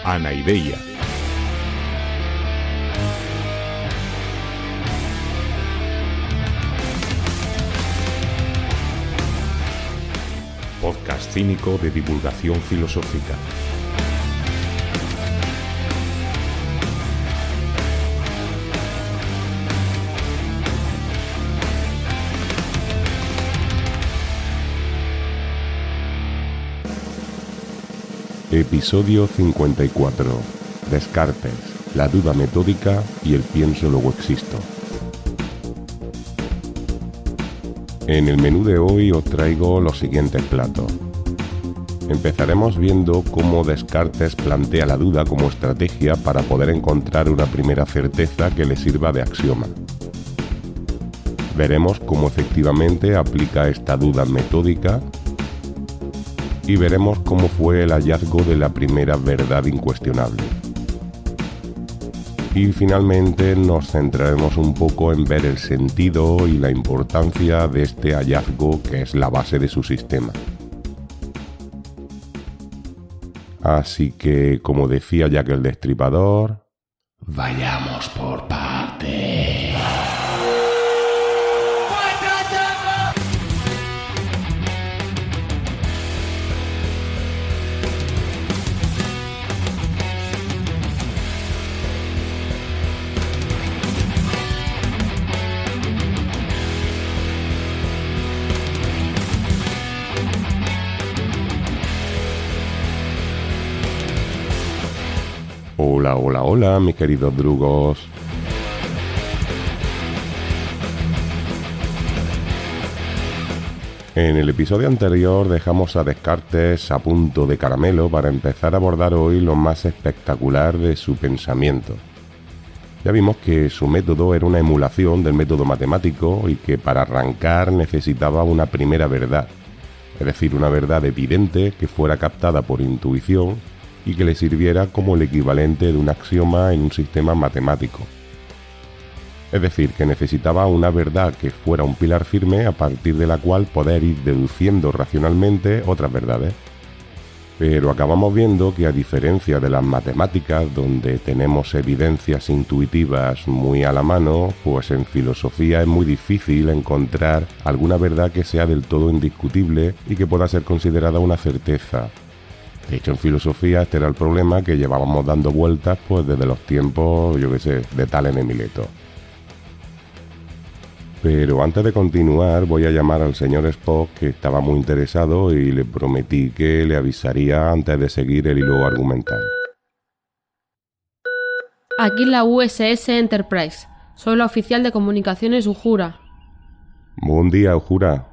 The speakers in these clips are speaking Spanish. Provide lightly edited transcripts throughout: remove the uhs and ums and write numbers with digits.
Anaideia. Podcast cínico de divulgación filosófica. Episodio 54. Descartes, la duda metódica y el pienso luego existo. En el menú de hoy os traigo los siguientes platos. Empezaremos viendo cómo Descartes plantea la duda como estrategia para poder encontrar una primera certeza que le sirva de axioma. Veremos cómo efectivamente aplica esta duda metódica y veremos cómo fue el hallazgo de la primera verdad incuestionable. Y finalmente nos centraremos un poco en ver el sentido y la importancia de este hallazgo que es la base de su sistema. Así que, como decía Jack el Destripador, vayamos por partes. Hola, mis queridos drugos. En el episodio anterior dejamos a Descartes a punto de caramelo para empezar a abordar hoy lo más espectacular de su pensamiento. Ya vimos que su método era una emulación del método matemático y que para arrancar necesitaba una primera verdad, es decir, una verdad evidente que fuera captada por intuición y que le sirviera como el equivalente de un axioma en un sistema matemático. Es decir, que necesitaba una verdad que fuera un pilar firme a partir de la cual poder ir deduciendo racionalmente otras verdades. Pero acabamos viendo que a diferencia de las matemáticas, donde tenemos evidencias intuitivas muy a la mano, pues en filosofía es muy difícil encontrar alguna verdad que sea del todo indiscutible y que pueda ser considerada una certeza. De hecho, en filosofía este era el problema que llevábamos dando vueltas pues desde los tiempos, de Tales de Mileto. Pero antes de continuar voy a llamar al señor Spock, que estaba muy interesado, y le prometí que le avisaría antes de seguir el hilo argumental. Aquí la USS Enterprise. Soy la oficial de comunicaciones Uhura. Buen día, Uhura.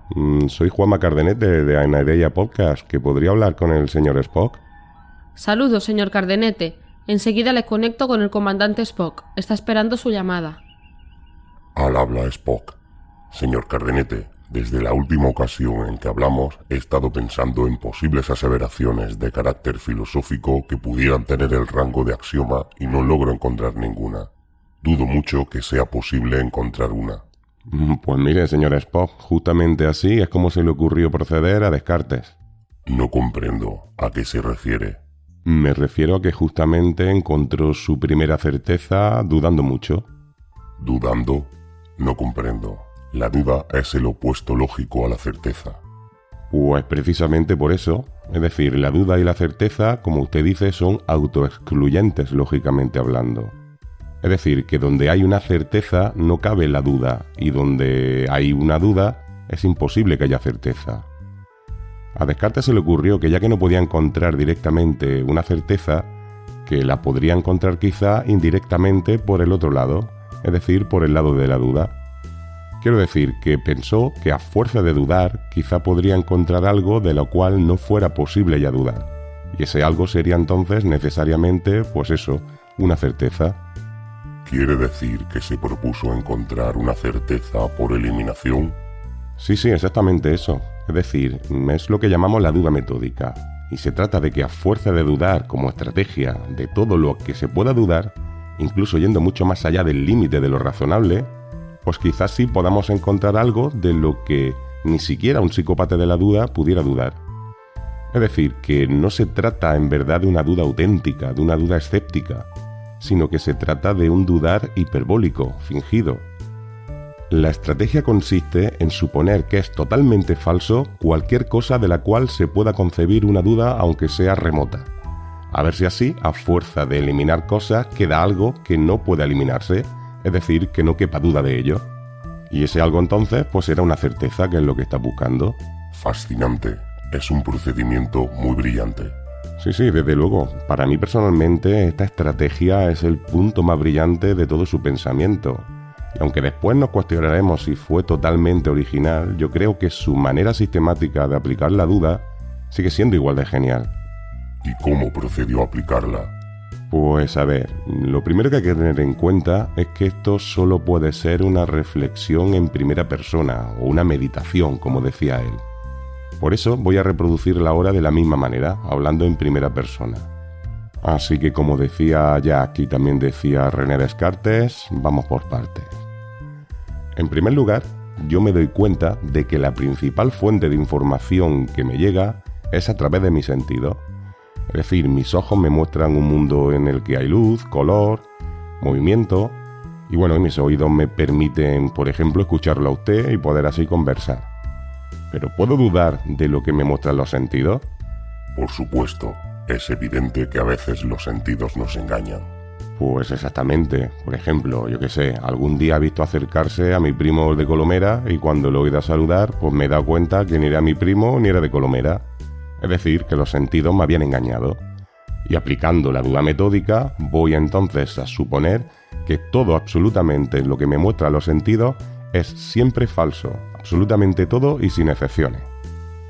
Soy Juanma Cardenete de Anaideia Podcast, que podría hablar con el señor Spock. Saludos, señor Cardenete. Enseguida le conecto con el comandante Spock. Está esperando su llamada. Al habla Spock. Señor Cardenete, desde la última ocasión en que hablamos he estado pensando en posibles aseveraciones de carácter filosófico que pudieran tener el rango de axioma y no logro encontrar ninguna. Dudo mucho que sea posible encontrar una. Pues mire, señor Spock, justamente así es como se le ocurrió proceder a Descartes. No comprendo. ¿A qué se refiere? Me refiero a que justamente encontró su primera certeza dudando mucho. ¿Dudando? No comprendo. La duda es el opuesto lógico a la certeza. Pues precisamente por eso. Es decir, la duda y la certeza, como usted dice, son autoexcluyentes, lógicamente hablando. Es decir, que donde hay una certeza no cabe la duda, y donde hay una duda es imposible que haya certeza. A Descartes se le ocurrió que ya que no podía encontrar directamente una certeza, que la podría encontrar quizá indirectamente por el otro lado, es decir, por el lado de la duda. Quiero decir que pensó que a fuerza de dudar quizá podría encontrar algo de lo cual no fuera posible ya dudar. Y ese algo sería entonces necesariamente, pues eso, una certeza. ¿Quiere decir que se propuso encontrar una certeza por eliminación? Sí, exactamente eso. Es decir, es lo que llamamos la duda metódica. Y se trata de que a fuerza de dudar como estrategia de todo lo que se pueda dudar, incluso yendo mucho más allá del límite de lo razonable, pues quizás sí podamos encontrar algo de lo que ni siquiera un psicópata de la duda pudiera dudar. Es decir, que no se trata en verdad de una duda auténtica, de una duda escéptica, sino que se trata de un dudar hiperbólico, fingido. La estrategia consiste en suponer que es totalmente falso cualquier cosa de la cual se pueda concebir una duda aunque sea remota. A ver si así, a fuerza de eliminar cosas, queda algo que no puede eliminarse, es decir, que no quepa duda de ello. Y ese algo entonces, pues será una certeza, que es lo que estás buscando. Fascinante. Es un procedimiento muy brillante. Sí, desde luego. Para mí personalmente esta estrategia es el punto más brillante de todo su pensamiento. Y aunque después nos cuestionaremos si fue totalmente original, yo creo que su manera sistemática de aplicar la duda sigue siendo igual de genial. ¿Y cómo procedió a aplicarla? Pues a ver, lo primero que hay que tener en cuenta es que esto solo puede ser una reflexión en primera persona o una meditación, como decía él. Por eso voy a reproducirla ahora de la misma manera, hablando en primera persona. Así que como decía Jacques y también decía René Descartes, vamos por partes. En primer lugar, yo me doy cuenta de que la principal fuente de información que me llega es a través de mis sentidos. Es decir, mis ojos me muestran un mundo en el que hay luz, color, movimiento, y bueno, mis oídos me permiten, por ejemplo, escucharlo a usted y poder así conversar. ¿Pero puedo dudar de lo que me muestran los sentidos? Por supuesto, es evidente que a veces los sentidos nos engañan. Pues exactamente. Por ejemplo, yo qué sé, algún día he visto acercarse a mi primo de Colomera y cuando lo he ido a saludar, pues me he dado cuenta que ni era mi primo ni era de Colomera. Es decir, que los sentidos me habían engañado. Y aplicando la duda metódica, voy entonces a suponer que todo, absolutamente lo que me muestra los sentidos, es siempre falso. Absolutamente todo y sin excepciones.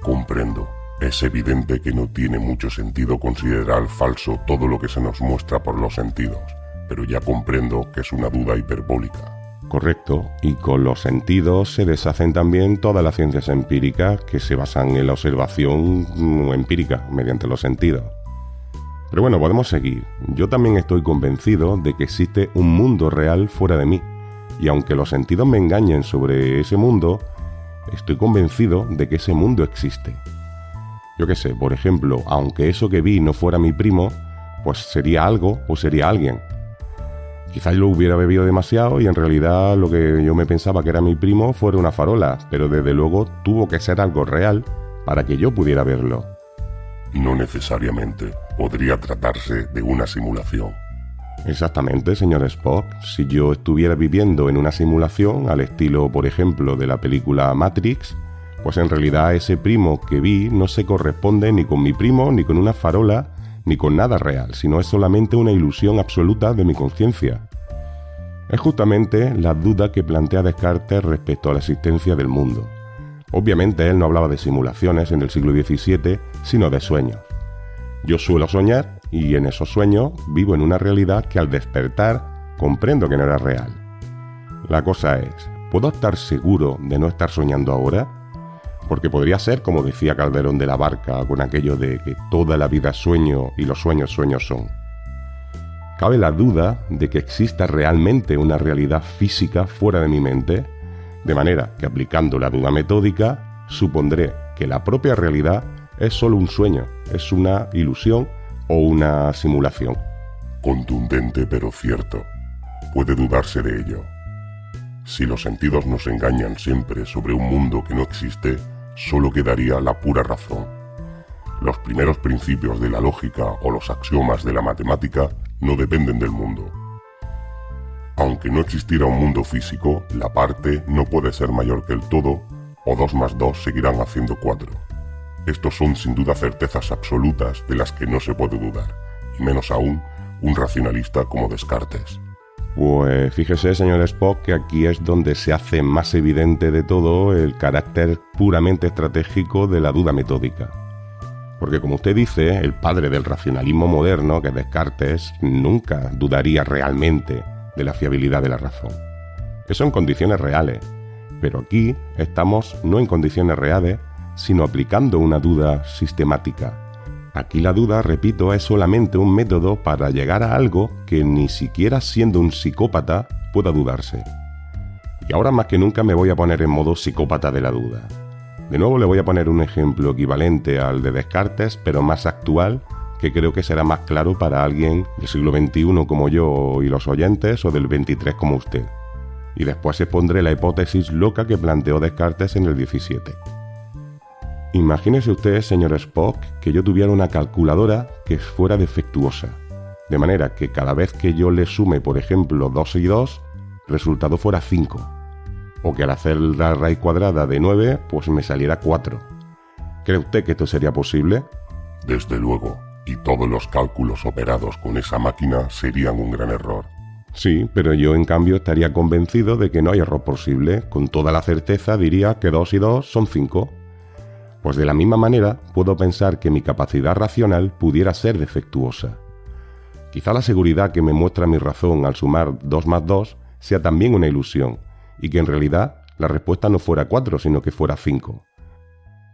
Comprendo. Es evidente que no tiene mucho sentido considerar falso todo lo que se nos muestra por los sentidos, pero ya comprendo que es una duda hiperbólica. Correcto, y con los sentidos se deshacen también todas las ciencias empíricas que se basan en la observación empírica mediante los sentidos. Pero bueno, podemos seguir. Yo también estoy convencido de que existe un mundo real fuera de mí, y aunque los sentidos me engañen sobre ese mundo, estoy convencido de que ese mundo existe. Yo qué sé, por ejemplo, aunque eso que vi no fuera mi primo, pues sería algo o sería alguien. Quizás lo hubiera bebido demasiado y en realidad lo que yo me pensaba que era mi primo fuera una farola, pero desde luego tuvo que ser algo real para que yo pudiera verlo. No necesariamente. Podría tratarse de una simulación. Exactamente, señor Spock. Si yo estuviera viviendo en una simulación, al estilo, por ejemplo, de la película Matrix, pues en realidad ese primo que vi no se corresponde ni con mi primo, ni con una farola, ni con nada real, sino es solamente una ilusión absoluta de mi conciencia. Es justamente la duda que plantea Descartes respecto a la existencia del mundo. Obviamente él no hablaba de simulaciones en el siglo XVII, sino de sueños. Yo suelo soñar y en esos sueños vivo en una realidad que al despertar comprendo que no era real. La cosa es, ¿puedo estar seguro de no estar soñando ahora? Porque podría ser, como decía Calderón de la Barca, con aquello de que toda la vida es sueño y los sueños sueños son. Cabe la duda de que exista realmente una realidad física fuera de mi mente, de manera que aplicando la duda metódica, supondré que la propia realidad es solo un sueño, es una ilusión o una simulación. Contundente pero cierto. Puede dudarse de ello. Si los sentidos nos engañan siempre sobre un mundo que no existe, solo quedaría la pura razón. Los primeros principios de la lógica o los axiomas de la matemática no dependen del mundo. Aunque no existiera un mundo físico, la parte no puede ser mayor que el todo, o 2 más 2 seguirán haciendo 4. Estos son sin duda certezas absolutas de las que no se puede dudar, y menos aún un racionalista como Descartes. Pues fíjese, señor Spock, que aquí es donde se hace más evidente de todo el carácter puramente estratégico de la duda metódica. Porque como usted dice, el padre del racionalismo moderno, que es Descartes, nunca dudaría realmente de la fiabilidad de la razón. Eso en condiciones reales. Pero aquí estamos no en condiciones reales, sino aplicando una duda sistemática. Aquí la duda, repito, es solamente un método para llegar a algo que ni siquiera siendo un psicópata pueda dudarse. Y ahora más que nunca me voy a poner en modo psicópata de la duda. De nuevo le voy a poner un ejemplo equivalente al de Descartes, pero más actual, que creo que será más claro para alguien del siglo XXI como yo y los oyentes, o del XXIII como usted. Y después expondré la hipótesis loca que planteó Descartes en el XVII. Imagínese usted, señor Spock, que yo tuviera una calculadora que fuera defectuosa, de manera que cada vez que yo le sume, por ejemplo, 2 y 2, el resultado fuera 5. O que al hacer la raíz cuadrada de 9, pues me saliera 4. ¿Cree usted que esto sería posible? Desde luego, y todos los cálculos operados con esa máquina serían un gran error. Sí, pero yo en cambio estaría convencido de que no hay error posible. Con toda la certeza diría que 2 y 2 son 5. Pues de la misma manera puedo pensar que mi capacidad racional pudiera ser defectuosa. Quizá la seguridad que me muestra mi razón al sumar 2 más 2 sea también una ilusión, y que en realidad la respuesta no fuera 4, sino que fuera 5.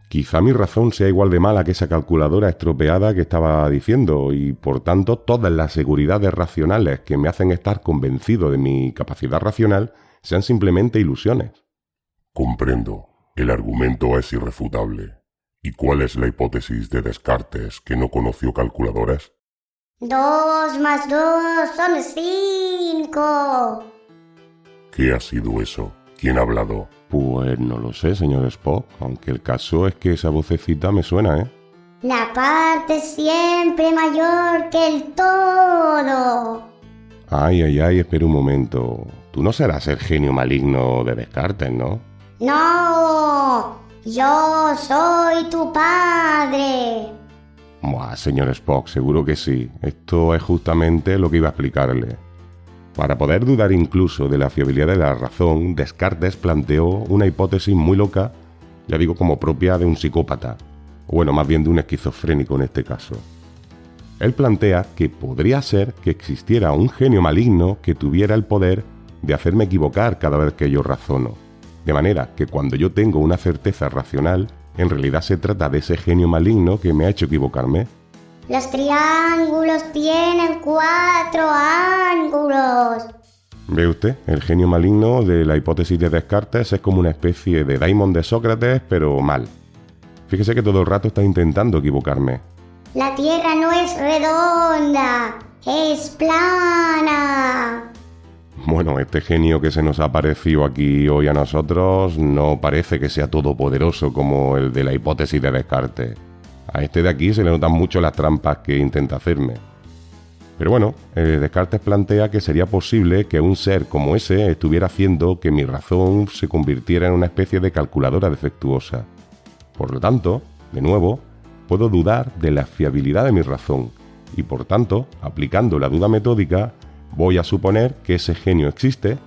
Quizá mi razón sea igual de mala que esa calculadora estropeada que estaba diciendo, y por tanto todas las seguridades racionales que me hacen estar convencido de mi capacidad racional sean simplemente ilusiones. Comprendo. El argumento es irrefutable. ¿Y cuál es la hipótesis de Descartes, que no conoció calculadoras? 2 más 2 son 5. ¿Qué ha sido eso? ¿Quién ha hablado? Pues no lo sé, señor Spock, aunque el caso es que esa vocecita me suena, ¿eh? La parte es siempre mayor que el todo. Ay, espera un momento. Tú no serás el genio maligno de Descartes, ¿no? No, yo soy tu padre. Buah, señor Spock, seguro que sí. Esto es justamente lo que iba a explicarle. Para poder dudar incluso de la fiabilidad de la razón, Descartes planteó una hipótesis muy loca, ya digo, como propia de un psicópata, o bueno, más bien de un esquizofrénico en este caso. Él plantea que podría ser que existiera un genio maligno que tuviera el poder de hacerme equivocar cada vez que yo razono, de manera que cuando yo tengo una certeza racional, en realidad se trata de ese genio maligno que me ha hecho equivocarme. Los triángulos tienen 4 ángulos. ¿Ve usted? El genio maligno de la hipótesis de Descartes es como una especie de Daimon de Sócrates, pero mal. Fíjese que todo el rato está intentando equivocarme. La Tierra no es redonda, es plana. Bueno, este genio que se nos ha aparecido aquí hoy a nosotros no parece que sea todopoderoso como el de la hipótesis de Descartes. A este de aquí se le notan mucho las trampas que intenta hacerme. Pero bueno, Descartes plantea que sería posible que un ser como ese estuviera haciendo que mi razón se convirtiera en una especie de calculadora defectuosa. Por lo tanto, de nuevo, puedo dudar de la fiabilidad de mi razón y por tanto, aplicando la duda metódica, voy a suponer que ese genio existe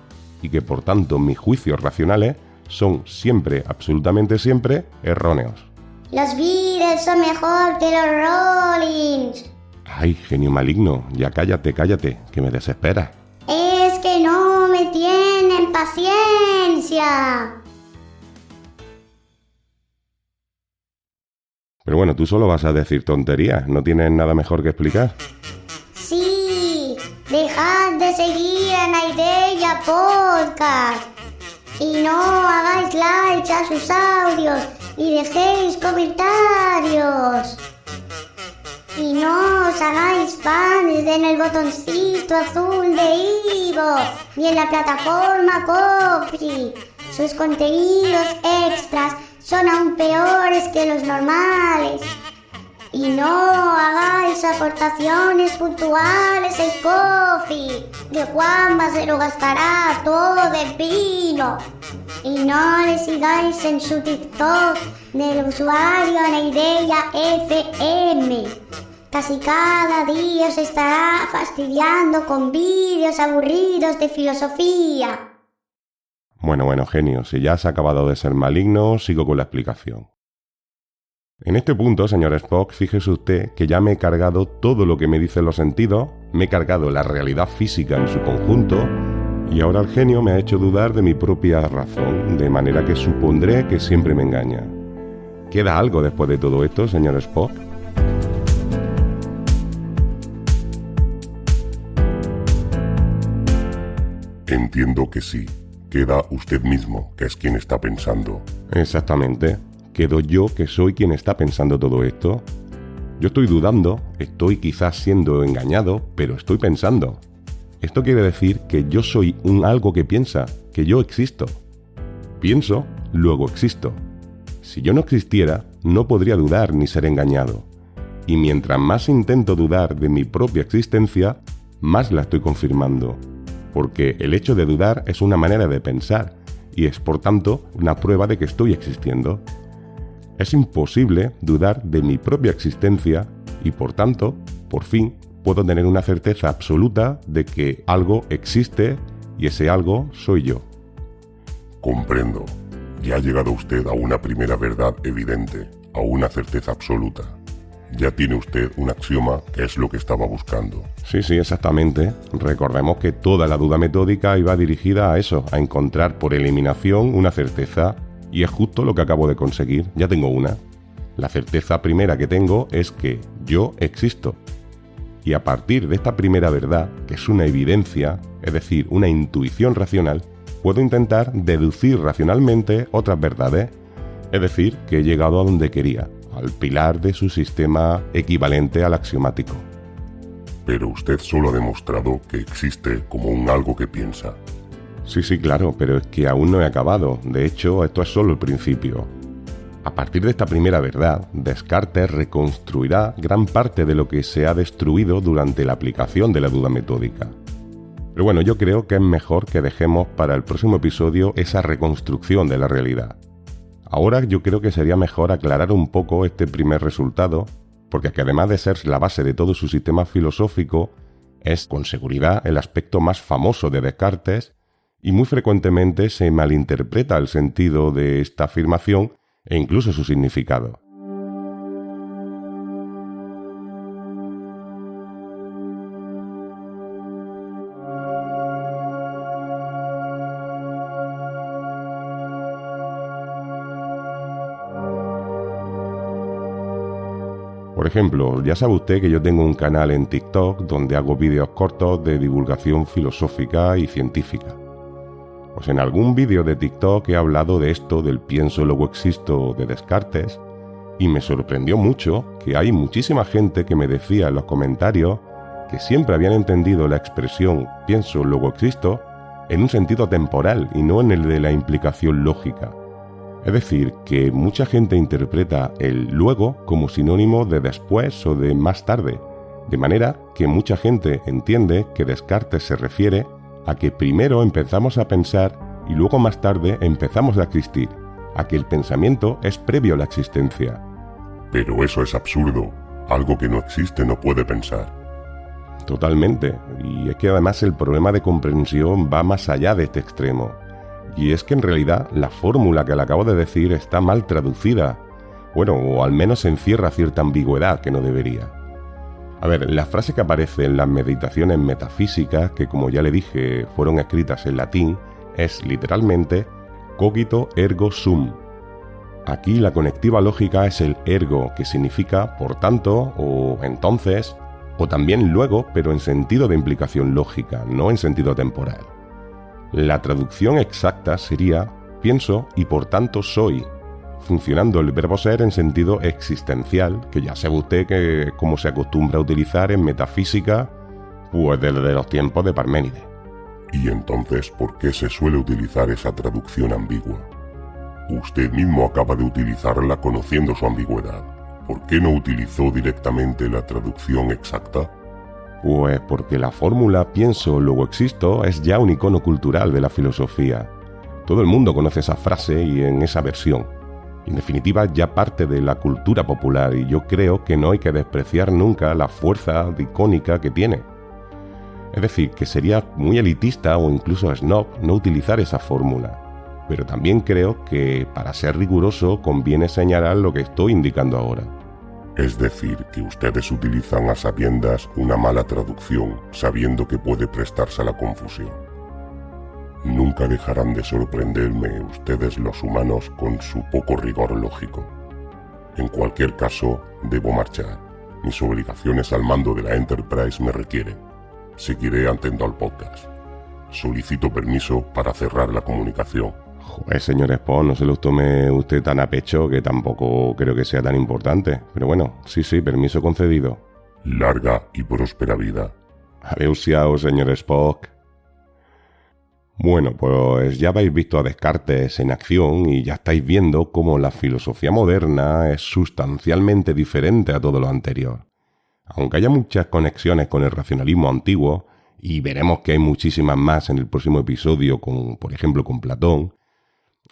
y que por tanto mis juicios racionales son siempre, absolutamente siempre, erróneos. Los Beatles son mejor que los Rollins. Ay, genio maligno, ya cállate, que me desesperas. Es que no me tienen paciencia. Pero bueno, tú solo vas a decir tonterías, ¿no tienes nada mejor que explicar? Sí, dejad de seguir a Naideya Podcast. Y no hagáis likes a sus audios y dejéis comentarios. Y no os hagáis fans en el botoncito azul de Ivo ni en la plataforma Ko-fi. Sus contenidos extras son aún peores que los normales. Y no hagáis aportaciones puntuales en Ko-fi, que Juanma se lo gastará todo de vino. Y no le sigáis en su TikTok del usuario Naideya FM. Casi cada día se estará fastidiando con vídeos aburridos de filosofía. Bueno, genio, si ya has acabado de ser maligno, sigo con la explicación. En este punto, señor Spock, fíjese usted que ya me he cargado todo lo que me dicen los sentidos, me he cargado la realidad física en su conjunto, y ahora el genio me ha hecho dudar de mi propia razón, de manera que supondré que siempre me engaña. ¿Queda algo después de todo esto, señor Spock? Entiendo que sí. Queda usted mismo, que es quien está pensando. Exactamente. ¿quedo yo que soy quien está pensando todo esto? Yo estoy dudando, estoy quizás siendo engañado, pero estoy pensando. Esto quiere decir que yo soy un algo que piensa, que yo existo. Pienso, luego existo. Si yo no existiera, no podría dudar ni ser engañado. Y mientras más intento dudar de mi propia existencia, más la estoy confirmando. Porque el hecho de dudar es una manera de pensar, y es por tanto una prueba de que estoy existiendo. Es imposible dudar de mi propia existencia y por tanto, por fin, puedo tener una certeza absoluta de que algo existe y ese algo soy yo. Comprendo. Ya ha llegado usted a una primera verdad evidente, a una certeza absoluta. Ya tiene usted un axioma que es lo que estaba buscando. Sí, exactamente. Recordemos que toda la duda metódica iba dirigida a eso, a encontrar por eliminación una certeza. Y es justo lo que acabo de conseguir. Ya tengo una. La certeza primera que tengo es que yo existo. Y a partir de esta primera verdad, que es una evidencia, es decir, una intuición racional, puedo intentar deducir racionalmente otras verdades. Es decir, que he llegado a donde quería, al pilar de su sistema equivalente al axiomático. Pero usted solo ha demostrado que existe como un algo que piensa. Sí, claro, pero es que aún no he acabado. De hecho, esto es solo el principio. A partir de esta primera verdad, Descartes reconstruirá gran parte de lo que se ha destruido durante la aplicación de la duda metódica. Pero bueno, yo creo que es mejor que dejemos para el próximo episodio esa reconstrucción de la realidad. Ahora yo creo que sería mejor aclarar un poco este primer resultado, porque es que además de ser la base de todo su sistema filosófico, es con seguridad el aspecto más famoso de Descartes, y muy frecuentemente se malinterpreta el sentido de esta afirmación e incluso su significado. Por ejemplo, ya sabe usted que yo tengo un canal en TikTok donde hago vídeos cortos de divulgación filosófica y científica. Pues en algún vídeo de TikTok he hablado de esto del pienso luego existo de Descartes y me sorprendió mucho que hay muchísima gente que me decía en los comentarios que siempre habían entendido la expresión pienso luego existo en un sentido temporal y no en el de la implicación lógica. Es decir, que mucha gente interpreta el luego como sinónimo de después o de más tarde, de manera que mucha gente entiende que Descartes se refiere a que primero empezamos a pensar y luego más tarde empezamos a existir, a que el pensamiento es previo a la existencia. Pero eso es absurdo. Algo que no existe no puede pensar. Totalmente, y es que además el problema de comprensión va más allá de este extremo. Y es que en realidad la fórmula que le acabo de decir está mal traducida. Bueno, o al menos encierra cierta ambigüedad que no debería. A ver, la frase que aparece en las meditaciones metafísicas, que como ya le dije fueron escritas en latín, es literalmente cogito ergo sum. Aquí la conectiva lógica es el ergo, que significa por tanto, o entonces, o también luego, pero en sentido de implicación lógica, no en sentido temporal. La traducción exacta sería pienso y por tanto soy, funcionando el verbo ser en sentido existencial, que ya sabe usted que como se acostumbra a utilizar en metafísica, pues desde los tiempos de Parménides. ¿Y entonces por qué se suele utilizar esa traducción ambigua? Usted mismo acaba de utilizarla conociendo su ambigüedad. ¿Por qué no utilizó directamente la traducción exacta? Pues porque la fórmula pienso luego existo es ya un icono cultural de la filosofía. Todo el mundo conoce esa frase y en esa versión. En definitiva, ya parte de la cultura popular y yo creo que no hay que despreciar nunca la fuerza icónica que tiene. Es decir, que sería muy elitista o incluso snob no utilizar esa fórmula. Pero también creo que, para ser riguroso, conviene señalar lo que estoy indicando ahora. Es decir, que ustedes utilizan a sabiendas una mala traducción, sabiendo que puede prestarse a la confusión. Nunca dejarán de sorprenderme ustedes los humanos con su poco rigor lógico. En cualquier caso, debo marchar. Mis obligaciones al mando de la Enterprise me requieren. Seguiré atento al podcast. Solicito permiso para cerrar la comunicación. Joder, señor Spock, no se lo tome usted tan a pecho, que tampoco creo que sea tan importante. Pero bueno, sí, permiso concedido. Larga y próspera vida. Adeusiao, señor Spock. Bueno, pues ya habéis visto a Descartes en acción y ya estáis viendo cómo la filosofía moderna es sustancialmente diferente a todo lo anterior. Aunque haya muchas conexiones con el racionalismo antiguo, y veremos que hay muchísimas más en el próximo episodio, por ejemplo con Platón,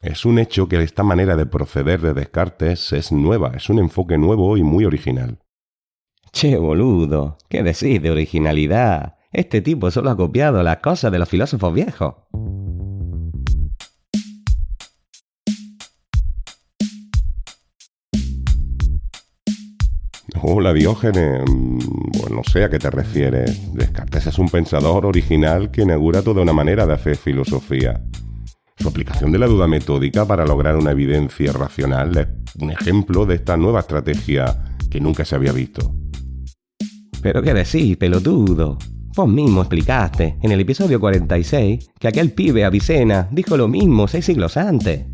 es un hecho que esta manera de proceder de Descartes es nueva, es un enfoque nuevo y muy original. Che, boludo, ¿qué decís de originalidad? Este tipo solo ha copiado las cosas de los filósofos viejos. Hola, Diógenes. Bueno, no sé a qué te refieres. Descartes es un pensador original que inaugura toda una manera de hacer filosofía. Su aplicación de la duda metódica para lograr una evidencia racional es un ejemplo de esta nueva estrategia que nunca se había visto. ¿Pero qué decís, pelotudo? Vos mismo explicaste en el episodio 46 que aquel pibe Avicena dijo lo mismo 6 siglos antes.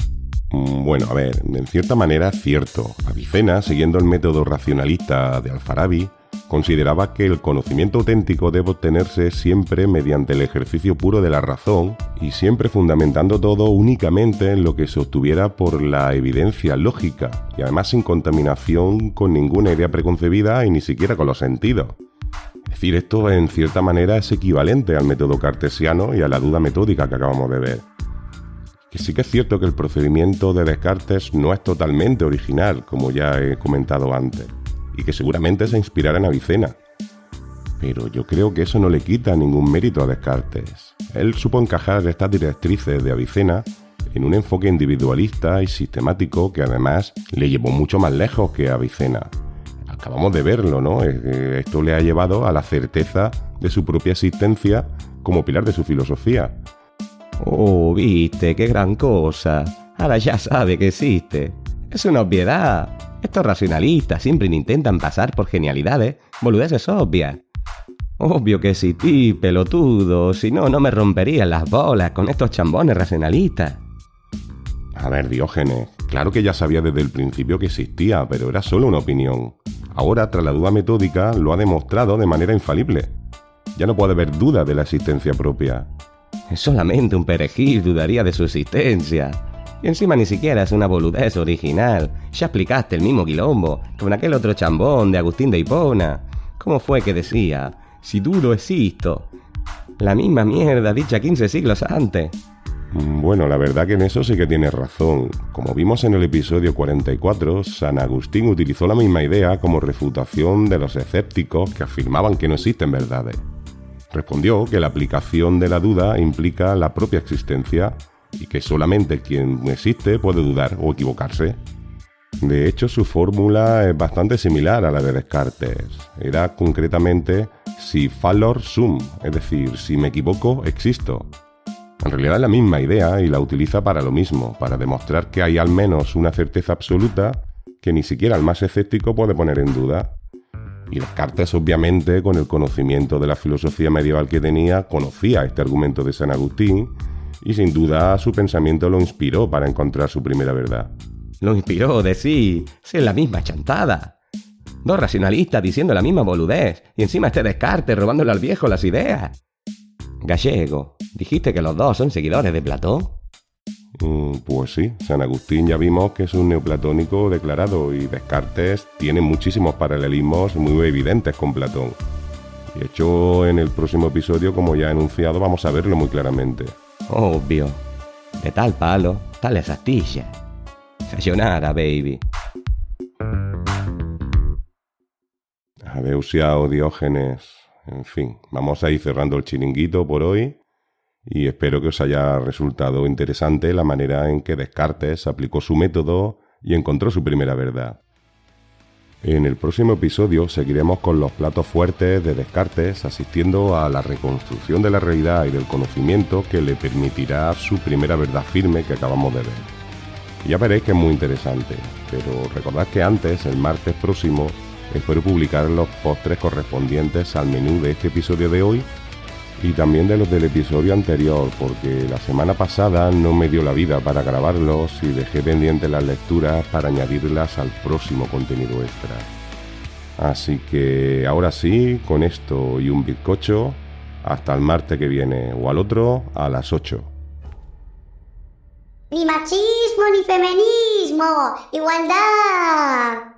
Bueno, a ver, en cierta manera es cierto. Avicena, siguiendo el método racionalista de Al-Farabi, consideraba que el conocimiento auténtico debe obtenerse siempre mediante el ejercicio puro de la razón y siempre fundamentando todo únicamente en lo que se obtuviera por la evidencia lógica y además sin contaminación con ninguna idea preconcebida y ni siquiera con los sentidos. Es decir, esto en cierta manera es equivalente al método cartesiano y a la duda metódica que acabamos de ver. Que sí que es cierto que el procedimiento de Descartes no es totalmente original, como ya he comentado antes, y que seguramente se inspirara en Avicena. Pero yo creo que eso no le quita ningún mérito a Descartes. Él supo encajar estas directrices de Avicena en un enfoque individualista y sistemático que además le llevó mucho más lejos que Avicena. Acabamos de verlo, ¿no? Esto le ha llevado a la certeza de su propia existencia como pilar de su filosofía. Oh, viste, qué gran cosa. Ahora ya sabe que existe. Es una obviedad. Estos racionalistas siempre intentan pasar por genialidades, boludeces obvias. Obvio que existí, pelotudo, si no, no me romperían las bolas con estos chambones racionalistas. A ver, Diógenes, claro que ya sabía desde el principio que existía, pero era solo una opinión. Ahora, tras la duda metódica, lo ha demostrado de manera infalible. Ya no puede haber duda de la existencia propia. Solamente un perejil dudaría de su existencia. Y encima ni siquiera es una boludez original. Ya explicaste el mismo quilombo con aquel otro chambón de Agustín de Hipona. ¿Cómo fue que decía? Si dudo existo. La misma mierda dicha 15 siglos antes. Bueno, la verdad que en eso sí que tienes razón. Como vimos en el episodio 44, San Agustín utilizó la misma idea como refutación de los escépticos que afirmaban que no existen verdades. Respondió que la aplicación de la duda implica la propia existencia y que solamente quien existe puede dudar o equivocarse. De hecho, su fórmula es bastante similar a la de Descartes. Era concretamente si fallor sum, es decir, si me equivoco, existo. En realidad es la misma idea y la utiliza para lo mismo, para demostrar que hay al menos una certeza absoluta que ni siquiera el más escéptico puede poner en duda. Y Descartes, obviamente, con el conocimiento de la filosofía medieval que tenía, conocía este argumento de San Agustín y sin duda su pensamiento lo inspiró para encontrar su primera verdad. Lo inspiró, sí, es la misma chantada. Dos racionalistas diciendo la misma boludez y encima este Descartes robándole al viejo las ideas. Gallego, ¿dijiste que los dos son seguidores de Platón? Pues sí, San Agustín ya vimos que es un neoplatónico declarado y Descartes tiene muchísimos paralelismos muy evidentes con Platón. De hecho, en el próximo episodio, como ya he anunciado, vamos a verlo muy claramente. Obvio. De tal palo, tal astilla. Sayonara, baby. Adeusiao, Diógenes. En fin, vamos a ir cerrando el chiringuito por hoy y espero que os haya resultado interesante la manera en que Descartes aplicó su método y encontró su primera verdad. En el próximo episodio seguiremos con los platos fuertes de Descartes, asistiendo a la reconstrucción de la realidad y del conocimiento que le permitirá su primera verdad firme que acabamos de ver. Y ya veréis que es muy interesante, pero recordad que antes, el martes próximo, espero publicar los postres correspondientes al menú de este episodio de hoy Y también de los del episodio anterior, porque la semana pasada no me dio la vida para grabarlos y dejé pendientes las lecturas para añadirlas al próximo contenido extra. Así que ahora sí, con esto y un bizcocho, hasta el martes que viene o al otro a las 8. Ni machismo ni feminismo, igualdad.